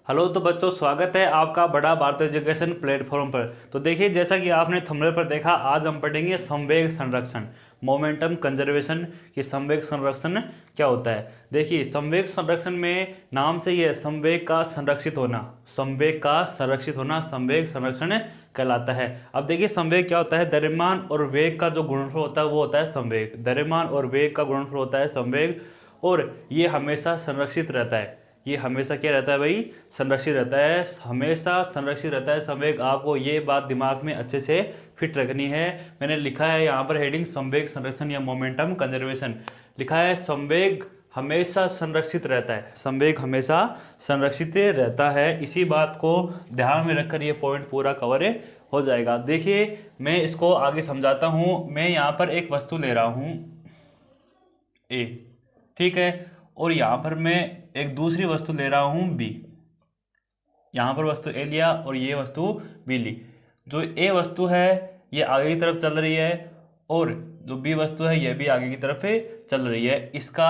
Hello तो बच्चों, स्वागत है आपका बड़ा भारत एजुकेशन प्लेटफॉर्म पर। तो देखिए, जैसा कि आपने थंबनेल पर देखा, आज हम पढ़ेंगे संवेग संरक्षण, मोमेंटम कंजर्वेशन। कि संवेग संरक्षण क्या होता है। देखिए, संवेग संरक्षण में नाम से ही है संवेग का संरक्षित होना, संवेग का संरक्षित होना संवेग संरक्षण कहलाता है। अब देखिए, संवेग क्या होता है। द्रव्यमान और वेग का जो गुणनफल होता है वो होता है संवेग। द्रव्यमान और वेग का गुणनफल होता है संवेग, और ये हमेशा संरक्षित रहता है। ये हमेशा क्या रहता है भाई, संरक्षित रहता है, हमेशा संरक्षित रहता है संवेग। आपको ये बात दिमाग में अच्छे से फिट रखनी है। मैंने लिखा है यहाँ पर हेडिंग संवेग संरक्षण या मोमेंटम कंजर्वेशन, लिखा है संवेग हमेशा संरक्षित रहता है, संवेग हमेशा संरक्षित रहता है। इसी बात को ध्यान में रखकर ये पॉइंट पूरा कवर हो जाएगा। देखिए, मैं इसको आगे समझाता हूँ। मैं यहाँ पर एक वस्तु ले रहा हूँ ए, ठीक है, और यहाँ पर मैं एक दूसरी वस्तु ले रहा हूँ बी। यहाँ पर वस्तु ए लिया और ये वस्तु बी ली। जो ए वस्तु है ये आगे की तरफ चल रही है, और जो बी वस्तु है ये भी आगे की तरफ चल रही है। इसका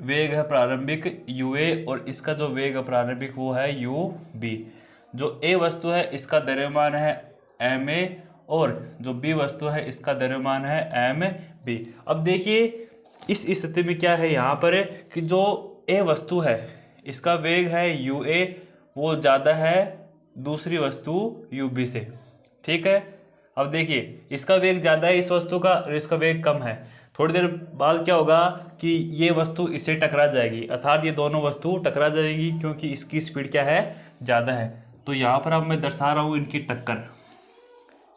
वेग है प्रारंभिक यू ए, और इसका जो वेग है प्रारंभिक वो है यू बी। जो ए वस्तु है इसका द्रव्यमान है एम ए, और जो बी वस्तु है इसका द्रव्यमान है एम बी। अब देखिए, इस स्थिति में क्या है यहाँ पर कि जो ए वस्तु है इसका वेग है यू ए, वो ज़्यादा है दूसरी वस्तु यू बी से, ठीक है। अब देखिए, इसका वेग ज़्यादा है इस वस्तु का, और इसका वेग कम है। थोड़ी देर बाद क्या होगा कि ये वस्तु इससे टकरा जाएगी, अर्थात ये दोनों वस्तु टकरा जाएगी, क्योंकि इसकी स्पीड क्या है, ज़्यादा है। तो यहाँ पर अब मैं दर्शा रहा हूँ इनकी टक्कर।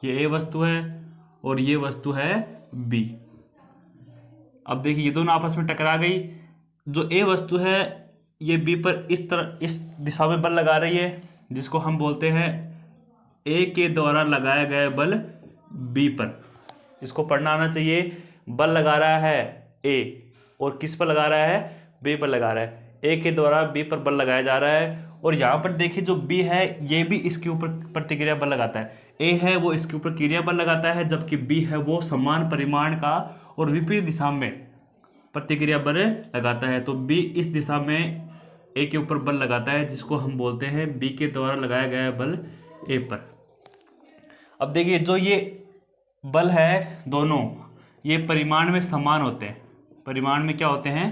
ये ए वस्तु है और ये वस्तु है बी। अब देखिए, ये दोनों आपस में टकरा गई। जो ए वस्तु है ये बी पर इस तरह इस दिशा में बल लगा रही है, जिसको हम बोलते हैं ए के द्वारा लगाया गया बल बी पर। इसको पढ़ना आना चाहिए। बल लगा रहा है ए, और किस पर लगा रहा है, बी पर लगा रहा है। ए के द्वारा बी पर बल लगाया जा रहा है, और यहाँ पर देखिए जो बी है ये भी इसके ऊपर प्रतिक्रिया बल लगाता है। ए है वो इसके ऊपर क्रिया बल लगाता है, जबकि बी है वो समान परिमाण का और विपरीत दिशा में प्रतिक्रिया बल लगाता है। तो बी इस दिशा में ए के ऊपर बल लगाता है, जिसको हम बोलते हैं बी के द्वारा लगाया गया बल ए पर। अब देखिए, जो ये बल है दोनों ये परिमाण में समान होते हैं। परिमाण में क्या होते हैं,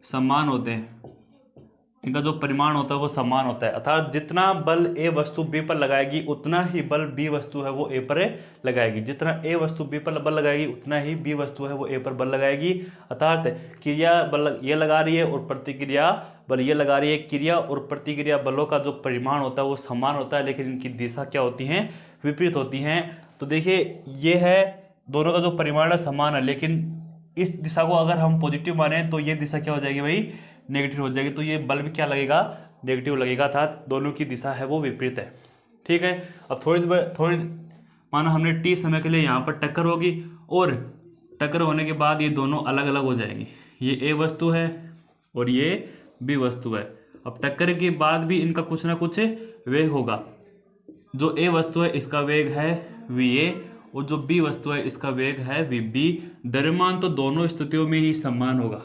समान होते हैं। इनका जो परिमाण होता है वो समान होता है, अर्थात जितना बल ए वस्तु बी पर लगाएगी उतना ही बल बी वस्तु है वो ए पर लगाएगी। जितना ए वस्तु बी पर बल लगाएगी उतना ही बी वस्तु है वो ए पर बल लगाएगी। अर्थात क्रिया बल ये लगा रही है और प्रतिक्रिया बल ये लगा रही है। क्रिया और प्रतिक्रिया बलों का जो परिमाण होता है वो समान होता है, लेकिन इनकी दिशा क्या होती हैं, विपरीत होती हैं। तो देखिए, ये है दोनों का जो परिमाण है समान है, लेकिन इस दिशा को अगर हम पॉजिटिव माने तो ये दिशा क्या हो जाएगी भाई, नेगेटिव हो जाएगी। तो ये बल भी क्या लगेगा, नेगेटिव लगेगा, था दोनों की दिशा है वो विपरीत है, ठीक है। अब थोड़ी मानो हमने टी समय के लिए यहाँ पर टक्कर होगी, और टक्कर होने के बाद ये दोनों अलग अलग हो जाएंगी। ये ए वस्तु है और ये बी वस्तु है। अब टक्कर के बाद भी इनका कुछ ना कुछ वेग होगा। जो ए वस्तु है इसका वेग है वी ए, और जो बी वस्तु है इसका वेग है वी बी। द्रव्यमान तो दोनों स्थितियों में ही समान होगा,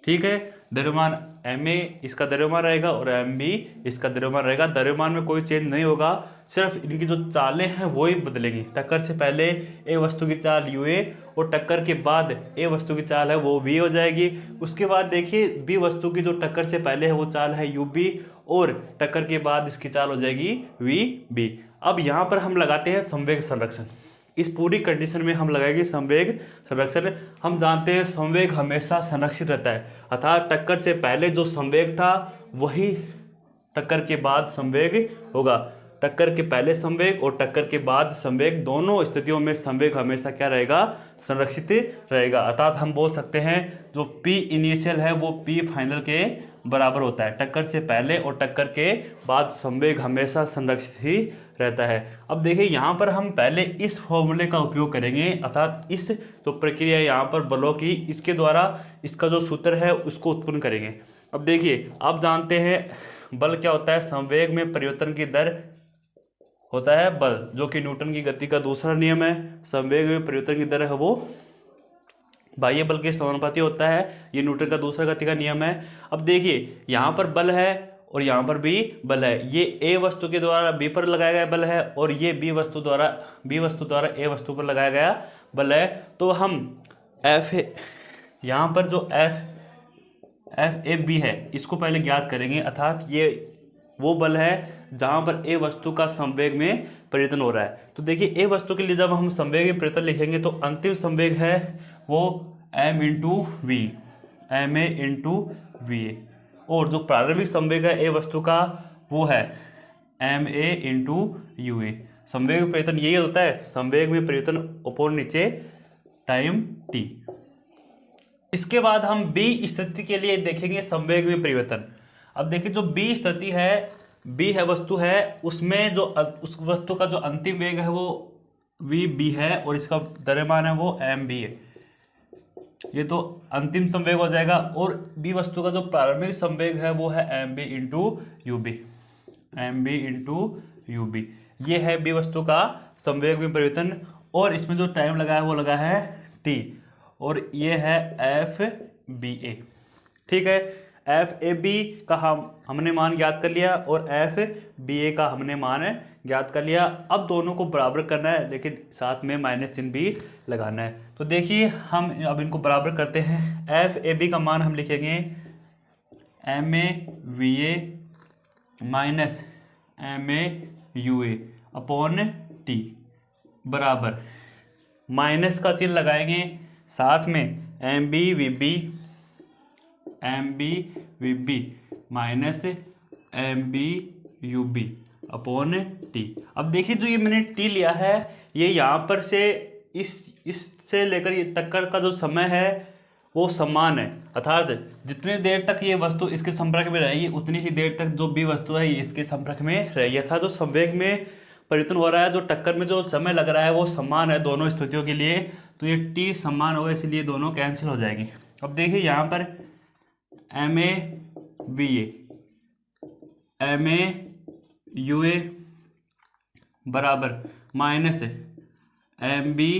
ठीक है। द्रव्यमान एम ए इसका द्रव्यमान रहेगा और एम बी इसका द्रव्यमान रहेगा। द्रव्यमान में कोई चेंज नहीं होगा, सिर्फ इनकी जो चालें हैं वो ही बदलेंगी। टक्कर से पहले ए वस्तु की चाल यू ए, और टक्कर के बाद ए वस्तु की चाल है वो वी हो जाएगी। उसके बाद देखिए, बी वस्तु की जो टक्कर से पहले है वो चाल है यू बी, और टक्कर के बाद इसकी चाल हो जाएगी वी बी। अब यहाँ पर हम लगाते हैं संवेग संरक्षण। इस पूरी कंडीशन में हम लगाएंगे संवेग संरक्षण। हम जानते हैं संवेग हमेशा संरक्षित रहता है, अर्थात टक्कर से पहले जो संवेग था वही टक्कर के बाद संवेग होगा। टक्कर के पहले संवेग और टक्कर के बाद संवेग, दोनों स्थितियों में संवेग हमेशा क्या रहेगा, संरक्षित रहेगा। अर्थात हम बोल सकते हैं जो P इनिशियल है वो P फाइनल के बराबर होता है। टक्कर से पहले और टक्कर के बाद संवेग हमेशा संरक्षित ही रहता है। अब देखिए, यहाँ पर हम पहले इस फॉर्मूले का उपयोग करेंगे, अर्थात इस जो प्रक्रिया यहाँ पर बलों की, इसके द्वारा इसका जो सूत्र है उसको उत्पन्न करेंगे। अब देखिए, आप जानते हैं बल क्या होता है, संवेग में परिवर्तन की दर होता है बल, जो कि न्यूटन की गति का दूसरा नियम है। संवेग में परिवर्तन की दर है वो बाह्य बल के समानुपाती होता है। ये न्यूटन का दूसरा गति का नियम है। अब देखिए, यहाँ पर बल है और यहाँ पर भी बल है। ये ए वस्तु के द्वारा बी पर लगाया गया बल है और ये बी वस्तु द्वारा ए वस्तु पर लगाया गया बल है। तो हम एफ यहाँ पर जो एफ ए बी है इसको पहले ज्ञात करेंगे, अर्थात ये वो बल है जहाँ पर ए वस्तु का संवेग में परिवर्तन हो रहा है। तो देखिए ए वस्तु के लिए जब हम संवेग में परिवर्तन लिखेंगे तो अंतिम संवेग है वो M into V, M A into V A, और जो प्रारंभिक संवेग है ए वस्तु का वो है M A into U A. संवेग में परिवर्तन यही होता है, संवेग में परिवर्तन ऊपर नीचे टाइम टी। इसके बाद हम बी स्थिति के लिए देखेंगे संवेग में परिवर्तन। अब देखिए जो बी स्थिति है, बी है वस्तु है, उसमें जो उस वस्तु का जो अंतिम वेग है वो वी बी है और इसका द्रव्यमान है वो एम बी है। ये तो अंतिम संवेग हो जाएगा। और बी वस्तु का जो प्रारंभिक संवेग है वो है M B into U B, M B into U B. ये है बी वस्तु का संवेग में परिवर्तन और इसमें जो टाइम लगा है वो लगा है टी, और ये है एफ बी ए। ठीक है, एफ ए बी का हमने मान ज्ञात कर लिया और एफ बी ए का हमने मान ज्ञात कर लिया। अब दोनों को बराबर करना है, लेकिन साथ में माइनस चिन्ह भी लगाना है। तो देखिए हम अब इनको बराबर करते हैं। एफ ए बी का मान हम लिखेंगे M A V A minus M A U A upon T बराबर, माइनस का चिन्ह लगाएंगे, साथ में M B V B, M B V B minus M B U B upon T. अब देखिए जो ये मैंने टी लिया है ये यहाँ पर से इससे लेकर ये टक्कर का जो समय है वो समान है, अर्थात जितनी देर तक ये वस्तु इसके संपर्क में रहेगी उतनी ही देर तक जो बी वस्तु है ये इसके संपर्क में रहेगी। अर्थात जो संवेग में परिवर्तन हो रहा है, जो टक्कर में जो समय लग रहा है वो समान है दोनों स्थितियों के लिए, तो ये टी समान होगा, इसलिए दोनों कैंसिल हो जाएंगे। अब देखिए यहाँ पर M A V A, M A U A बराबर minus M B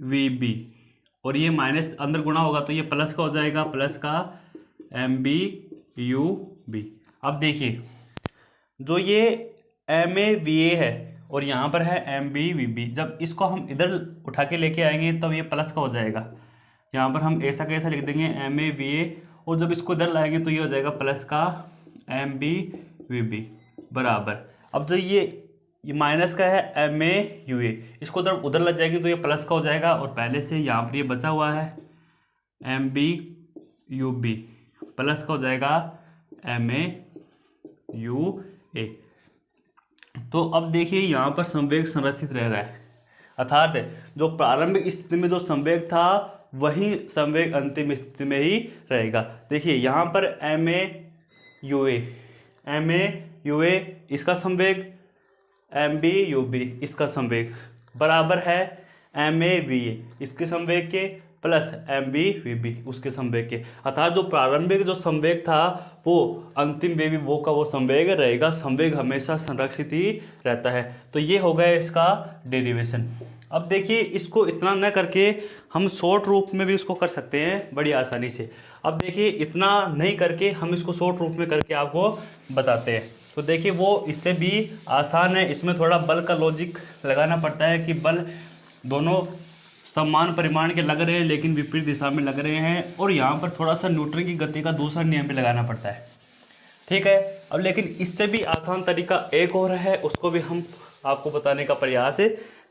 V B, और ये माइनस अंदर गुणा होगा तो ये प्लस का हो जाएगा, प्लस का एम बी यू बी। अब देखिए जो ये एम ए वी ए है और यहाँ पर है एम बी वी बी, जब इसको हम इधर उठा के लेके आएंगे तब ये प्लस का हो जाएगा। यहाँ पर हम ऐसा कैसा लिख देंगे एम ए वी ए, और जब इसको इधर लाएंगे तो ये हो जाएगा प्लस का एम बी वी बी बराबर। अब जो ये माइनस का है एम ए यू ए, इसको उधर लग जाएंगे तो ये प्लस का हो जाएगा, और पहले से यहाँ पर ये बचा हुआ है M B U B plus का हो जाएगा एम ए यू ए। तो अब देखिए यहाँ पर संवेग संरक्षित रह रहा है, अर्थात जो प्रारंभिक स्थिति में जो संवेग था वही संवेग अंतिम स्थिति में ही रहेगा। देखिए यहाँ पर M A U A, M A U A इसका संवेग, एम बी यू बी इसका संवेग बराबर है एम ए वी ए इसके संवेग के plus M B V B उसके संवेग के। अर्थात जो प्रारंभिक जो संवेग था वो अंतिम में भी वो का वो संवेग रहेगा, संवेग हमेशा संरक्षित ही रहता है। तो ये हो गया इसका डेरिवेशन। अब देखिए इसको इतना न करके हम शॉर्ट रूप में भी इसको कर सकते हैं बड़ी आसानी से। अब देखिए इतना नहीं करके हम इसको शॉर्ट रूप में करके आपको बताते हैं। तो देखिए वो इससे भी आसान है, इसमें थोड़ा बल का लॉजिक लगाना पड़ता है कि बल दोनों समान परिमाण के लग रहे हैं लेकिन विपरीत दिशा में लग रहे हैं, और यहाँ पर थोड़ा सा न्यूटन की गति का दूसरा नियम भी लगाना पड़ता है। ठीक है, अब लेकिन इससे भी आसान तरीका एक और है, उसको भी हम आपको बताने का प्रयास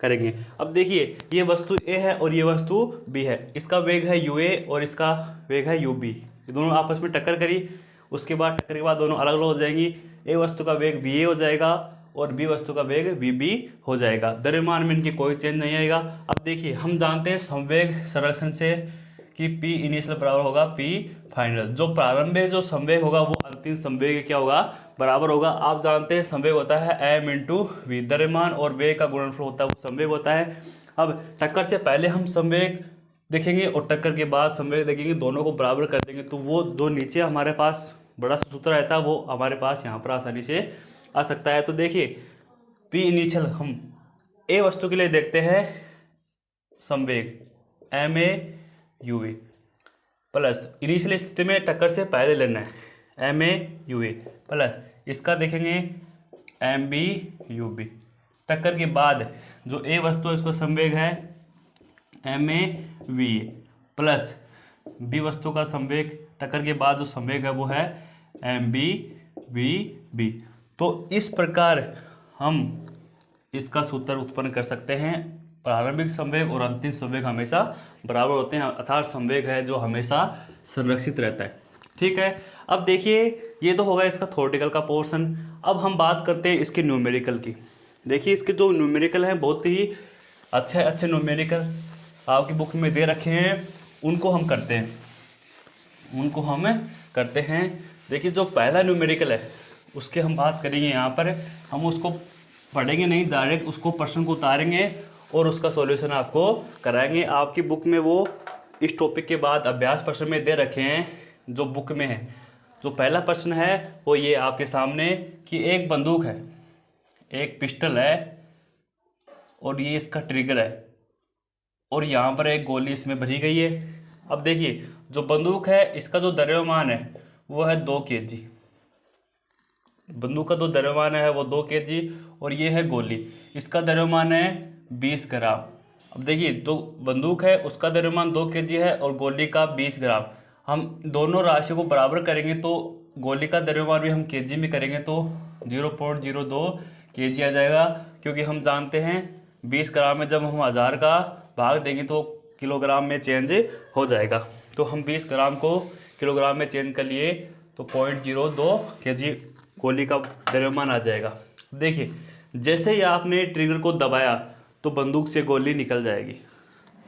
करेंगे। अब देखिए ये वस्तु ए है और ये वस्तु बी है, इसका वेग है यू ए और इसका वेग है यू बी, ये दोनों आपस में टक्कर करी, उसके बाद टक्कर के बाद दोनों अलग अलग हो जाएंगी। ए वस्तु का वेग बी ए हो जाएगा और बी वस्तु का वेग वी बी हो जाएगा, द्रव्यमान में इनकी कोई चेंज नहीं आएगा। अब देखिए हम जानते हैं संवेग संरक्षण से कि P इनिशियल बराबर होगा P फाइनल, जो प्रारंभिक जो संवेग होगा वो अंतिम संवेग क्या होगा बराबर होगा। आप जानते हैं संवेग होता है m इंटू वी, द्रव्यमान और वेग का गुणनफल होता है वो संवेग होता है। अब टक्कर से पहले हम संवेग देखेंगे और टक्कर के बाद संवेग देखेंगे, दोनों को बराबर कर देंगे तो वो जो नीचे हमारे पास बड़ा सा सूत्र रहता है वो हमारे पास यहाँ पर आसानी से आ सकता है। तो देखिए P इनिशियल हम ए वस्तु के लिए देखते हैं संवेग M A U A plus initial स्थिति में टक्कर से पहले लेना है MAUA प्लस इसका देखेंगे MBUB। टक्कर के बाद जो ए वस्तु है उसका संवेग है MAVA प्लस बी वस्तु का संवेग टक्कर के बाद जो संवेग है वो है MBVB। तो इस प्रकार हम इसका सूत्र उत्पन्न कर सकते हैं। प्रारंभिक संवेग और अंतिम संवेग हमेशा बराबर होते हैं, अर्थात संवेग है जो हमेशा संरक्षित रहता है। ठीक है, अब देखिए ये तो होगा इसका थ्योरेटिकल का पोर्शन। अब हम बात करते हैं इसके न्यूमेरिकल की। देखिए इसके जो न्यूमेरिकल हैं बहुत ही अच्छे न्यूमेरिकल आपकी बुक में दे रखे हैं, उनको हम करते हैं। देखिए जो पहला न्यूमेरिकल है उसके हम बात करेंगे। यहाँ पर हम उसको पढ़ेंगे नहीं, डायरेक्ट उसको प्रश्न को उतारेंगे और उसका सॉल्यूशन आपको कराएंगे। आपकी बुक में वो इस टॉपिक के बाद अभ्यास प्रश्न में दे रखे हैं जो बुक में है। जो पहला प्रश्न है वो ये आपके सामने कि एक बंदूक है, एक पिस्टल है और ये इसका ट्रिगर है और यहाँ पर एक गोली इसमें भरी गई है। अब देखिए जो बंदूक है इसका जो द्रव्यमान है वो है 2 kg। बंदूक का जो द्रव्यमान है वो 2 kg और ये है गोली, इसका द्रव्यमान है 20 ग्राम। अब देखिए जो बंदूक है उसका द्रव्यमान 2 kg है और गोली का 20 ग्राम। हम दोनों राशि को बराबर करेंगे तो गोली का द्रव्यमान भी हम kg में करेंगे तो 0.02 kg आ जाएगा, क्योंकि हम जानते हैं 20 ग्राम में जब हम 1000 का भाग देंगे तो किलोग्राम में चेंज हो जाएगा। तो हम 20 ग्राम को किलोग्राम में चेंज कर लिए तो 0.02 kg गोली का द्रव्यमान आ जाएगा। देखिए जैसे ही आपने ट्रिगर को दबाया तो बंदूक से गोली निकल जाएगी।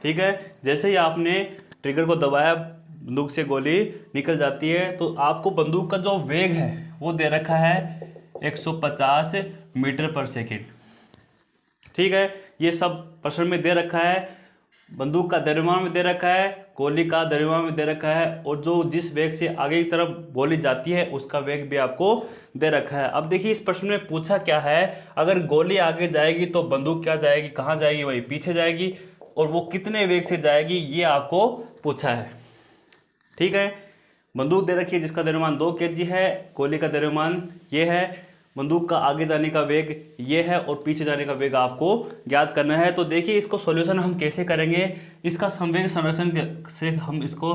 ठीक है, जैसे ही आपने ट्रिगर को दबाया बंदूक से गोली निकल जाती है। तो आपको बंदूक का जो वेग है वो दे रखा है 150 मीटर पर सेकेंड। ठीक है, ये सब प्रश्न में दे रखा है। बंदूक का द्रव्यमान में दे रखा है, गोली का द्रव्यमान में दे रखा है और जो जिस वेग से आगे की तरफ गोली जाती है उसका वेग भी आपको दे रखा है। अब देखिए इस प्रश्न में पूछा क्या है, अगर गोली आगे जाएगी तो बंदूक क्या जाएगी, कहाँ जाएगी, वही पीछे जाएगी और वो कितने वेग से जाएगी ये आपको पूछा है। ठीक है, बंदूक दे रखी है जिसका द्रव्यमान 2 kg है, गोली का द्रव्यमान ये है, बंदूक का आगे जाने का वेग ये है और पीछे जाने का वेग आपको ज्ञात करना है। तो देखिए इसको सॉल्यूशन हम कैसे करेंगे, इसका संवेग संरक्षण से हम इसको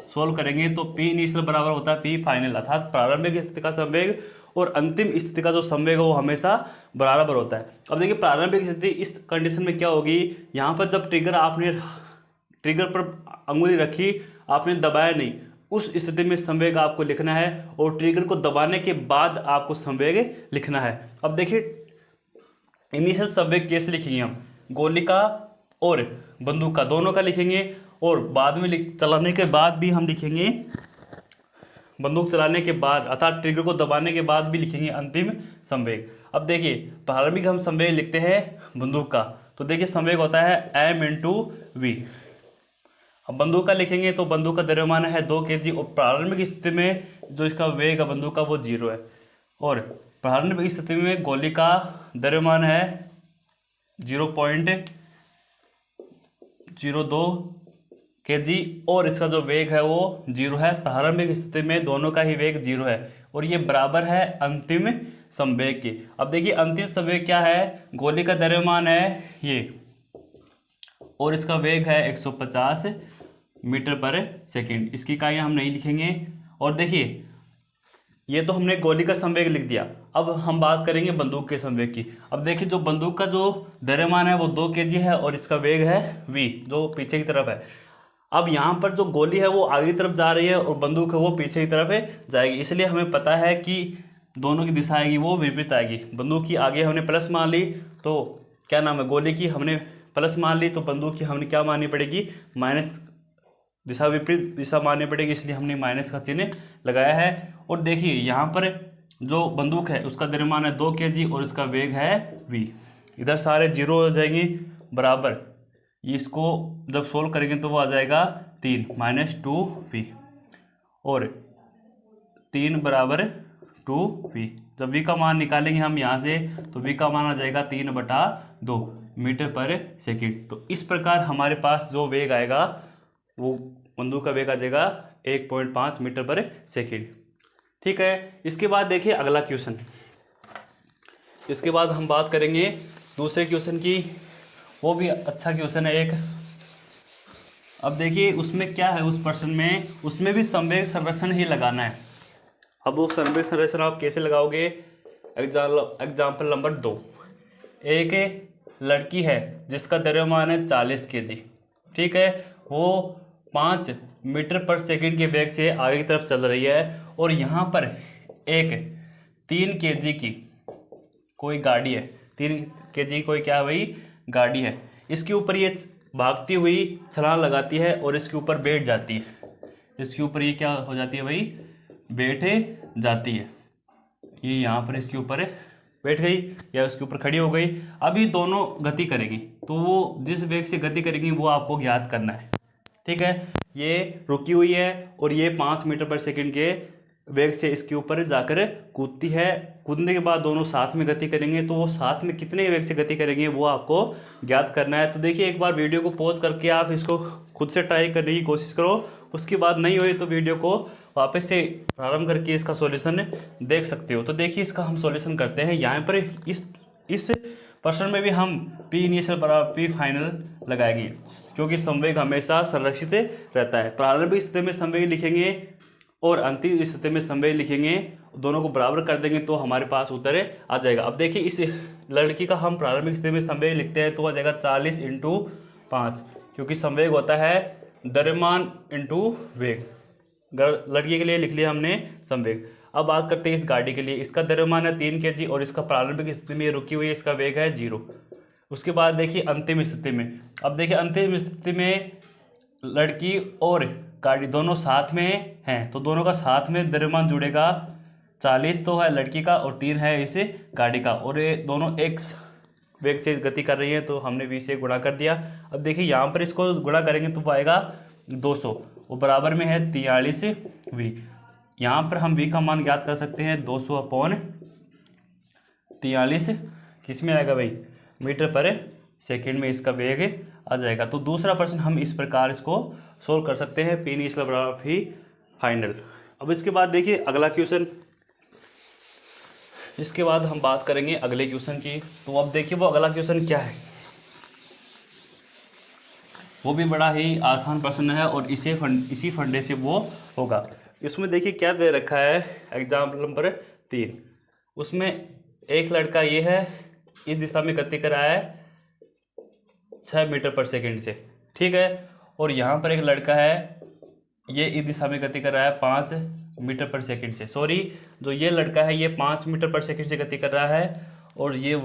सॉल्व करेंगे। तो P इनिशियल बराबर होता है P फाइनल, अर्थात प्रारंभिक स्थिति का संवेग और अंतिम स्थिति का जो संवेग है वो हमेशा बराबर होता है। अब देखिए प्रारंभिक स्थिति इस कंडीशन में क्या होगी, यहाँ पर जब ट्रिगर पर अंगुली रखी, आपने दबाया नहीं, उस स्थिति में संवेग आपको लिखना है और ट्रिगर को दबाने के बाद आपको संवेग लिखना है। अब देखिए इनिशियल संवेग कैसे लिखेंगे हम, गोली का और बंदूक का दोनों का लिखेंगे और बाद में चलाने के बाद भी हम लिखेंगे, बंदूक चलाने के बाद अर्थात ट्रिगर को दबाने के बाद भी लिखेंगे अंतिम संवेग। अब देखिए प्रारंभिक हम संवेग लिखते हैं बंदूक का, तो देखिए संवेग होता है m/v। अब बंदूक का लिखेंगे तो बंदूक का द्रव्यमान है 2 kg और प्रारंभिक स्थिति में जो इसका वेग है बंदूक का वो 0 है और प्रारंभिक स्थिति में गोली का द्रव्यमान है 0.02 kg और इसका जो वेग है वो 0 है। प्रारंभिक स्थिति में दोनों का ही वेग 0 है और ये बराबर है अंतिम संवेग के। अब देखिए अंतिम संवेग क्या है, गोली का द्रव्यमान है ये और इसका वेग है 150 मीटर पर सेकेंड। इसकी इकाइयाँ हम नहीं लिखेंगे। और देखिए ये तो हमने गोली का संवेग लिख दिया, अब हम बात करेंगे बंदूक के संवेग की। अब देखिए जो बंदूक का जो द्रव्यमान है वो 2 kg है और इसका वेग है v जो पीछे की तरफ है। अब यहाँ पर जो गोली है वो आगे की तरफ जा रही है और बंदूक है वो पीछे की तरफ जाएगी, इसलिए हमें पता है कि दोनों की दिशा आएगी वो विपरीत आएगी। बंदूक की आगे हमने प्लस मान ली तो क्या नाम है, गोली की हमने प्लस मान ली तो बंदूक की हमने क्या माननी पड़ेगी, माइनस, दिशा विपरीत दिशा माननी पड़ेगी, इसलिए हमने माइनस का चिन्ह लगाया है। और देखिए यहाँ पर जो बंदूक है उसका द्रव्यमान है 2 kg और इसका वेग है v। इधर सारे 0 हो जाएंगे बराबर, इसको जब सोल्व करेंगे तो वो आ जाएगा 3 -2v और 3 बराबर 2v। जब v का मान निकालेंगे हम यहाँ से तो v का मान आ जाएगा 3/2 मीटर पर सेकेंड। तो इस प्रकार हमारे पास जो वेग आएगा वो बंदूक का वेग आ जाएगा 1.5 मीटर पर सेकेंड। ठीक है, इसके बाद देखिए अगला क्वेश्चन। इसके बाद हम बात करेंगे दूसरे क्वेश्चन की, वो भी अच्छा क्वेश्चन है एक। अब देखिए उसमें क्या है, उस प्रश्न में उसमें भी संवेग संरक्षण ही लगाना है। अब वो संवेग संरक्षण आप कैसे लगाओगे? एग्जाम्पल नंबर 2, एक लड़की है जिसका द्रव्यमान है 40 kg, ठीक है, वो 5 मीटर पर सेकंड के वेग से आगे की तरफ चल रही है, और यहाँ पर एक 3 kg की कोई गाड़ी है, 3 kg कोई क्या है भाई, गाड़ी है, इसके ऊपर ये भागती हुई छलांग लगाती है और इसके ऊपर बैठ जाती है। इसके ऊपर ये क्या हो जाती है भाई, बैठे जाती है। ये यहाँ पर इसके ऊपर बैठ गई या उसके ऊपर खड़ी हो गई। अब ये दोनों गति करेंगी, तो वो जिस वेग से गति करेंगी वो आपको ज्ञात करना है, ठीक है। ये रुकी हुई है और ये 5 मीटर पर सेकंड के वेग से इसके ऊपर जाकर कूदती है। कूदने के बाद दोनों साथ में गति करेंगे, तो वो साथ में कितने वेग से गति करेंगे वो आपको ज्ञात करना है। तो देखिए एक बार वीडियो को पॉज करके आप इसको खुद से ट्राई करने की कोशिश करो, उसके बाद नहीं हुई तो वीडियो को वापस से प्रारंभ करके इसका सॉल्यूशन देख सकते हो। तो देखिए इसका हम सॉल्यूशन करते हैं। यहाँ पर इस प्रश्न में भी हम पी इनिशियल बराबर पी फाइनल लगाएंगे, क्योंकि संवेग हमेशा संरक्षित रहता है। प्रारंभिक स्थिति में संवेग लिखेंगे और अंतिम स्थिति में संवेग लिखेंगे, दोनों को बराबर कर देंगे तो हमारे पास उत्तर आ जाएगा। अब देखिए इस लड़की का हम प्रारंभिक स्थिति में संवेग लिखते हैं तो आ जाएगा 40 × 5, क्योंकि संवेग होता है द्रव्यमान इंटू वेग। लड़की के लिए लिख लिया हमने संवेग। अब बात करते हैं इस गाड़ी के लिए। इसका द्रव्यमान है 3 kg और इसका प्रारंभिक स्थिति में रुकी हुई है, इसका वेग है 0। उसके बाद देखिए अंतिम स्थिति में। अब देखिए अंतिम स्थिति में लड़की और गाड़ी दोनों साथ में हैं, तो दोनों का साथ में द्रव्यमान जुड़ेगा। 40 तो है लड़की का और 3 है इस गाड़ी का, और ये दोनों एक वेग से गति कर रही हैं, तो हमने 20 से गुणा कर दिया। अब देखिए यहाँ पर इसको गुणा करेंगे तो आएगा 200, वो बराबर में है 43v। यहाँ पर हम v का मान ज्ञात कर सकते हैं 200/43, किस में आएगा भाई, मीटर पर सेकंड में इसका वेग आ जाएगा। तो दूसरा प्रश्न हम इस प्रकार इसको सोल्व कर सकते हैं, पी इनिशियल बराबर पी फाइनल। अब इसके बाद देखिए अगला क्वेश्चन। इसके बाद हम बात करेंगे अगले क्वेश्चन की। तो अब देखिए वो अगला क्वेश्चन क्या है, वो भी बड़ा ही आसान प्रश्न है और इसी फंडे से वो होगा। इसमें देखिए क्या दे रखा है, एग्जाम्पल नंबर 3। उसमें एक लड़का ये है, इस दिशा में गति कर रहा है 6 मीटर पर सेकंड से, ठीक है, और यहाँ पर एक लड़का है, ये इस दिशा में गति कर रहा है 5 मीटर पर सेकंड से। सॉरी, जो ये लड़का है ये 5 मीटर पर सेकंड से गति कर रहा है, और ये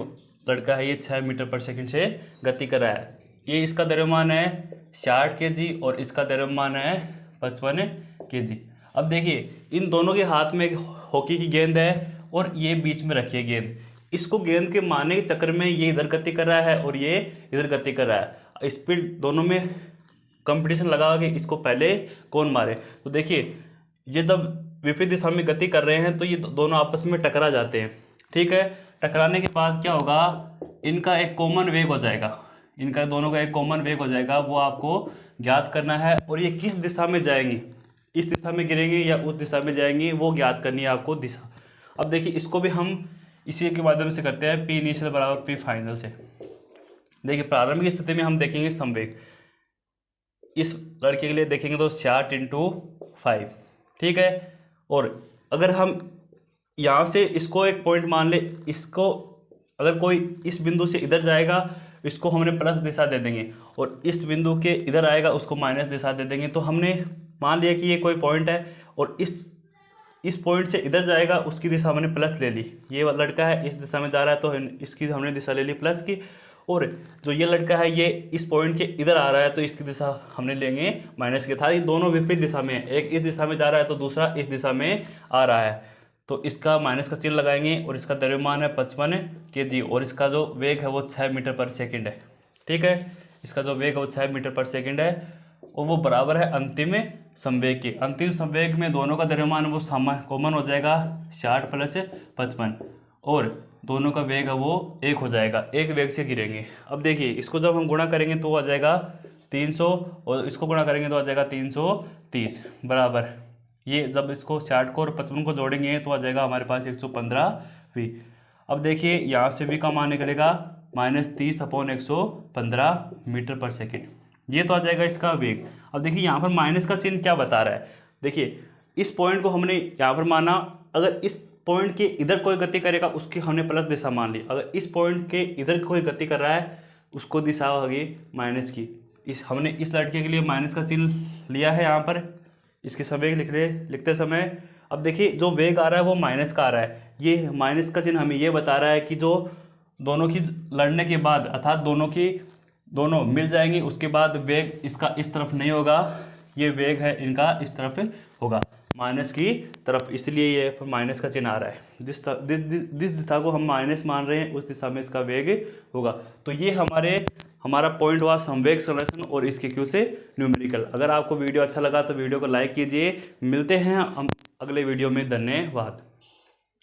लड़का है ये 6 मीटर पर सेकंड से गति कर रहा है। ये इसका द्रव्यमान है 60 kg और इसका द्रव्यमान है 55 kg। अब देखिए इन दोनों के हाथ में एक हॉकी की गेंद है और ये बीच में रखी है गेंद। इसको गेंद के मारने के चक्कर में ये इधर गति कर रहा है और ये इधर गति कर रहा है। स्पीड दोनों में कंपटीशन लगा के इसको पहले कौन मारे। तो देखिए ये जब विपरीत दिशा में गति कर रहे हैं तो ये दोनों आपस में टकरा जाते हैं, ठीक है। टकराने के बाद क्या होगा, इनका एक कॉमन वेग हो जाएगा, इनका दोनों का एक कॉमन वेग हो जाएगा, वो आपको ज्ञात करना है। और ये किस दिशा में जाएंगी, इस दिशा में गिरेंगे या उस दिशा में जाएंगी, वो ज्ञात करनी है आपको दिशा। अब देखिए इसको भी हम इसी के माध्यम से करते हैं, पी इनिशियल बराबर पी फाइनल से। देखिए प्रारंभिक स्थिति में हम देखेंगे संवेग, इस लड़के के लिए देखेंगे तो 60 × 5, ठीक है। और अगर हम यहाँ से इसको एक पॉइंट मान ले, इसको अगर कोई इस बिंदु से इधर जाएगा इसको हमने प्लस दिशा दे देंगे, और इस बिंदु के इधर आएगा उसको माइनस दिशा दे देंगे। तो हमने मान लिया कि ये कोई पॉइंट है और इस पॉइंट से इधर जाएगा, उसकी दिशा हमने प्लस ले ली। ये लड़का है इस दिशा में जा रहा है तो इसकी हमने दिशा ले ली प्लस की, और जो ये लड़का है ये इस पॉइंट के इधर आ रहा है तो इसकी दिशा हमने लेंगे माइनस की। था ये दोनों विपरीत दिशा में है, एक इस दिशा में जा रहा है तो दूसरा इस दिशा में आ रहा है, तो इसका माइनस का चिन्ह लगाएंगे। और इसका द्रव्यमान है 55 kg और इसका जो वेग है वो 6 मीटर पर सेकंड है, ठीक है। इसका जो वेग है वो 6 मीटर पर सेकंड है और वो बराबर है अंतिम संवेग के। अंतिम संवेग में दोनों का द्रव्यमान वो कॉमन हो जाएगा 60 + 55, और दोनों का वेग है वो 1 हो जाएगा, एक वेग से गिरेंगे। अब देखिए इसको जब हम गुणा करेंगे तो आ जाएगा 300 और इसको गुणा करेंगे तो आ जाएगा 330 बराबर ये जब इसको 60 को और 55 को जोड़ेंगे तो आ जाएगा हमारे पास 115 v। अब देखिए यहाँ से v का मान निकलेगा -30/115 मीटर पर सेकेंड। ये तो आ जाएगा इसका वेग। अब देखिए यहाँ पर माइनस का चिन्ह क्या बता रहा है। देखिए इस पॉइंट को हमने यहाँ पर माना, अगर इस पॉइंट के इधर कोई गति करेगा उसकी हमने प्लस दिशा मान ली, अगर इस पॉइंट के इधर कोई गति कर रहा है उसको दिशा होगी माइनस की। हमने इस लड़के के लिए माइनस का चिन्ह लिया है यहाँ पर इसके संवेग लिखते समय। अब देखिए जो वेग आ रहा है वो माइनस का आ रहा है, ये माइनस का चिन्ह हमें ये बता रहा है कि जो दोनों की लड़ने के बाद अर्थात दोनों मिल जाएंगे उसके बाद वेग इसका इस तरफ नहीं होगा, ये वेग है इनका इस तरफ होगा, माइनस की तरफ, इसलिए ये माइनस का चिन्ह आ रहा है। जिस दिशा को हम माइनस मान रहे हैं उस दिशा में इसका वेग होगा। तो ये हमारा पॉइंट हुआ संवेग संरक्षण और इसके क्यू से न्यूमेरिकल। अगर आपको वीडियो अच्छा लगा तो वीडियो को लाइक कीजिए। मिलते हैं हम अगले वीडियो में। धन्यवाद।